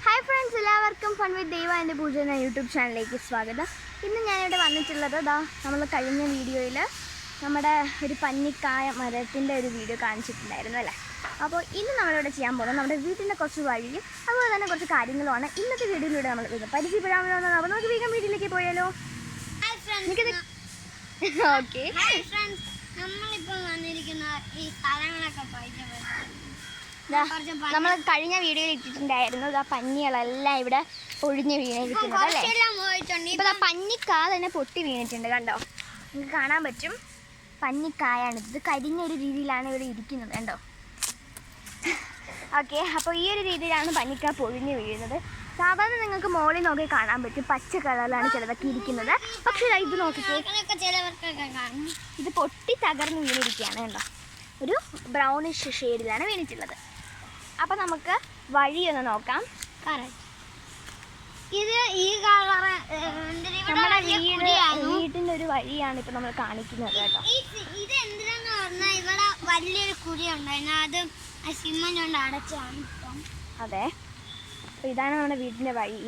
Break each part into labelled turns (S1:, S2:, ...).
S1: Hi friends, എല്ലാവർക്കും fun വിത്ത് ദൈവ എൻ്റെ പൂജ എന്ന യൂട്യൂബ് ചാനലിലേക്ക് സ്വാഗതം. ഇന്ന് ഞാനിവിടെ വന്നിട്ടുള്ളത് നമ്മൾ കഴിഞ്ഞ വീഡിയോയിൽ നമ്മുടെ ഒരു പന്നിക്കായ മരത്തിൻ്റെ ഒരു വീഡിയോ കാണിച്ചിട്ടുണ്ടായിരുന്നു അല്ലേ. അപ്പോൾ ഇന്ന് നമ്മളിവിടെ ചെയ്യാൻ പോകുന്നത് നമ്മുടെ വീട്ടിൻ്റെ കുറച്ച് വഴിയും അതുപോലെ തന്നെ കുറച്ച് കാര്യങ്ങളുമാണ് ഇന്നത്തെ വീഡിയോയിലൂടെ നമ്മൾ പരിചയപ്പെടാമല്ലോ. അപ്പോൾ നമുക്ക് വേഗം വീട്ടിലേക്ക് പോയാലോ? ഓക്കെ,
S2: നമ്മളിപ്പോൾ വന്നിരിക്കുന്ന ഈ സ്ഥലങ്ങളൊക്കെ
S1: നമ്മൾ കഴിഞ്ഞ വീഡിയോയിൽ ഇട്ടിട്ടുണ്ടായിരുന്നു. ആ പന്നികളെല്ലാം ഇവിടെ ഒഴിഞ്ഞ് വീണിരിക്കുന്നത് അല്ലേ. ഇപ്പോൾ ആ പന്നിക്കായ തന്നെ പൊട്ടി വീണിട്ടുണ്ട്, കണ്ടോ? നിങ്ങൾക്ക് കാണാൻ പറ്റും. പന്നിക്കായാണ് ഇത് കരിഞ്ഞൊരു രീതിയിലാണ് ഇവിടെ ഇരിക്കുന്നത്, കണ്ടോ? ഓക്കെ, അപ്പോൾ ഈ ഒരു രീതിയിലാണ് പന്നിക്കായ പൊഴിഞ്ഞ് വീഴുന്നത്. സാധാരണ നിങ്ങൾക്ക് മോളിൽ നോക്കി കാണാൻ പറ്റും, പച്ച കളറിലാണ് ചിലതൊക്കെ ഇരിക്കുന്നത്. പക്ഷേ ഇത് നോക്കിക്കേ, ഇത് പൊട്ടി തകർന്ന് വീണിരിക്കുകയാണ്, കണ്ടോ? ഒരു ബ്രൗണിഷ് ഷെയ്ഡിലാണ് വീണിട്ടുള്ളത്. അപ്പോൾ നമുക്ക് വഴിയൊന്ന് നോക്കാം.
S2: ഇത് ഈ കളറ്
S1: നമ്മുടെ വീട്ടിൻ്റെ ഒരു വഴിയാണ് ഇപ്പോൾ നമ്മൾ കാണിക്കുന്നത് കേട്ടോ.
S2: ഇത് എന്തിനാന്ന് പറഞ്ഞാൽ ഇവിടെ വലിയൊരു കുഴി ഉണ്ടായിരുന്നു, അത് സിമന്റ് കൊണ്ട് അടച്ചാണ് ഇപ്പം.
S1: അതെ, അപ്പോൾ ഇതാണ് നമ്മുടെ വീടിൻ്റെ വഴി.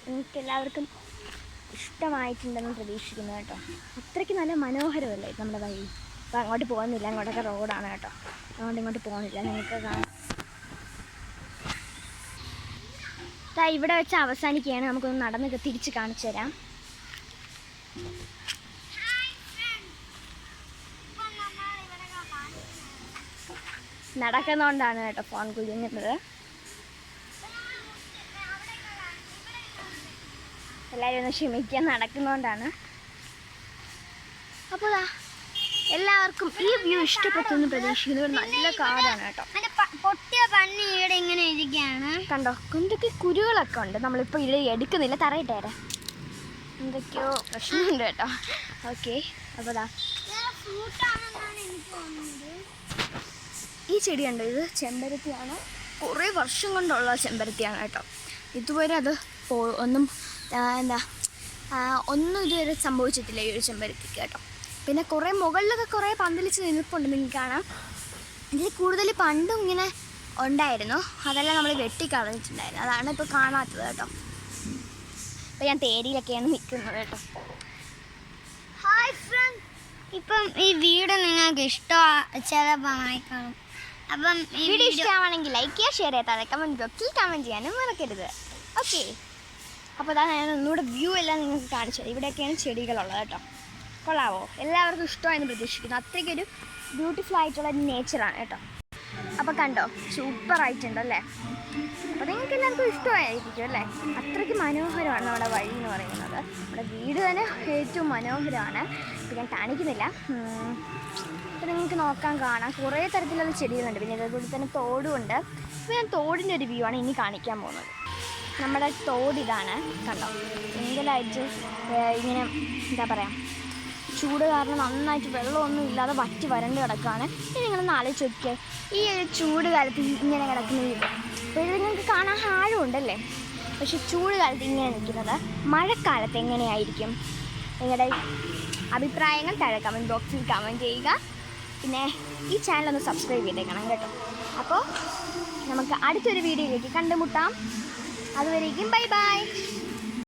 S1: നിങ്ങൾക്ക് എല്ലാവർക്കും ഇഷ്ടമായിട്ടുണ്ടെന്ന് പ്രതീക്ഷിക്കുന്നു കേട്ടോ. അത്രയ്ക്ക് നല്ല മനോഹരമല്ലേ നമ്മുടെ വഴി. അപ്പോൾ അങ്ങോട്ട് പോകുന്നില്ല, അങ്ങോട്ടൊക്കെ റോഡാണ് കേട്ടോ. അതുകൊണ്ട് ഇങ്ങോട്ട് പോകുന്നില്ല. നിങ്ങൾക്ക് കാണാം, ഇവിടെ വെച്ച് അവസാനിക്കുകയാണ്. നമുക്കൊന്ന് നടന്നൊക്കെ തിരിച്ച് കാണിച്ചു തരാം. നടക്കുന്നതുകൊണ്ടാണ് കേട്ടോ ഫോൺ കുലുങ്ങുന്നത്. എല്ലാവരും ഒന്ന് ക്ഷമിക്കാൻ, നടക്കുന്നതുകൊണ്ടാണ്. അപ്പോൾ എല്ലാവർക്കും ഈ വ്യൂ ഇഷ്ടപ്പെട്ടെന്ന് പ്രതീക്ഷിക്കുന്നു. ഒരു നല്ല കാടാണ് കേട്ടോ.
S2: പൊട്ടിയ പന്നി ഇവിടെ ഇങ്ങനെ ഇരിക്കുകയാണ്,
S1: കണ്ടോ? എന്തൊക്കെ കുരുകളൊക്കെ ഉണ്ട്. നമ്മളിപ്പോൾ ഇവിടെ എടുക്കുന്നില്ല, തറയിട്ടേരെ. എന്തൊക്കെയോ പ്രശ്നമുണ്ട് കേട്ടോ. ഓക്കെ, അപ്പോൾ ഈ ചെടി കണ്ടോ? ഇത് ചെമ്പരത്തിയാണ്. കുറേ വർഷം കൊണ്ടുള്ള ചെമ്പരത്തിയാണ് കേട്ടോ. ഇതുവരെ അത് ഒന്നും ഇതുവരെ സംഭവിച്ചിട്ടില്ല ഈ ഒരു ചെമ്പരത്തിക്ക് കേട്ടോ. പിന്നെ കുറേ മുകളിലൊക്കെ കുറേ പന്തലിച്ച് നിൽപ്പുണ്ട്, നിങ്ങൾക്ക് കാണാം. ഇതിൽ കൂടുതൽ പണ്ടും ഇങ്ങനെ ഉണ്ടായിരുന്നു, അതെല്ലാം നമ്മൾ വെട്ടിക്കളഞ്ഞിട്ടുണ്ടായിരുന്നു. അതാണ് ഇപ്പോൾ കാണാത്തത് കേട്ടോ. ഇപ്പോൾ ഞാൻ തേരിയിലൊക്കെയാണ് നിൽക്കുന്നത് കേട്ടോ.
S2: ഹായ് ഫ്രണ്ട്, ഇപ്പം ഈ വീഡിയോ നിങ്ങൾക്ക് ഇഷ്ടമാണ് ചിലപ്പോൾ കാണും. അപ്പം ഈ
S1: വീഡിയോ ഇഷ്ടമാണെങ്കിൽ ലൈക്ക് ചെയ്യുക, ഷെയർ ചെയ്യുക, താഴെ കമൻറ്റ് ബോക്സിൽ കമൻറ്റ് ചെയ്യാനും മറക്കരുത്. ഓക്കെ, അപ്പോൾ ഞാൻ ഒന്നുകൂടെ വ്യൂ എല്ലാം നിങ്ങൾക്ക് കാണിച്ചത്. ഇവിടെയൊക്കെയാണ് ചെടികളുള്ളത് കേട്ടോ. കൊള്ളാവോ? എല്ലാവർക്കും ഇഷ്ടമായെന്ന് പ്രതീക്ഷിക്കുന്നു. അത്രയ്ക്കൊരു ബ്യൂട്ടിഫുൾ ആയിട്ടുള്ള നേച്ചറാണ് കേട്ടോ. അപ്പോൾ കണ്ടോ, സൂപ്പറായിട്ടുണ്ടല്ലേ? അപ്പോൾ നിങ്ങൾക്ക് എല്ലാവർക്കും ഇഷ്ടമായിരിക്കും അല്ലേ? അത്രയ്ക്ക് മനോഹരമാണ് നമ്മുടെ വഴി എന്ന് പറയുന്നത്. നമ്മുടെ വീട് തന്നെ ഏറ്റവും മനോഹരമാണ്. ഇപ്പോൾ ഞാൻ കാണിക്കുന്നില്ല. അപ്പോൾ നിങ്ങൾക്ക് നോക്കാൻ കാണാം, കുറേ തരത്തിലുള്ള ചെടികളുണ്ട്. പിന്നെ അതേപോലെ തന്നെ തോടുമുണ്ട്. ഇപ്പോൾ ഞാൻ തോടിൻ്റെ ഒരു വ്യൂ ആണ് ഇനി കാണിക്കാൻ പോകുന്നത്. നമ്മുടെ തോടിതാണ്, കണ്ടോ? എങ്കിലായിട്ട് ഇങ്ങനെ എന്താ പറയുക, ചൂട് കാരണം നന്നായിട്ട് വെള്ളമൊന്നും ഇല്ലാതെ വറ്റി വരണ്ട് കിടക്കുകയാണ്. ഇനി നിങ്ങളൊന്ന് ആലോചിച്ച് നോക്കിയേ, ഈ ഒരു ചൂട് കാലത്ത് ഇങ്ങനെ കിടക്കുന്ന വീട്. അപ്പോൾ ഇത് നിങ്ങൾക്ക് കാണാൻ ആഴമുണ്ടല്ലേ? പക്ഷെ ചൂട് കാലത്ത് ഇങ്ങനെ നിൽക്കുന്നത്. മഴക്കാലത്ത് എങ്ങനെയായിരിക്കും? നിങ്ങളുടെ അഭിപ്രായങ്ങൾ താഴെ കമൻറ്റ് ബോക്സിൽ കമൻറ്റ് ചെയ്യുക. പിന്നെ ഈ ചാനലൊന്ന് സബ്സ്ക്രൈബ് ചെയ്തേക്കണം കേട്ടോ. അപ്പോൾ നമുക്ക് അടുത്തൊരു വീഡിയോയിലേക്ക് കണ്ടുമുട്ടാം. അതുവരേക്കും ബൈ ബൈ.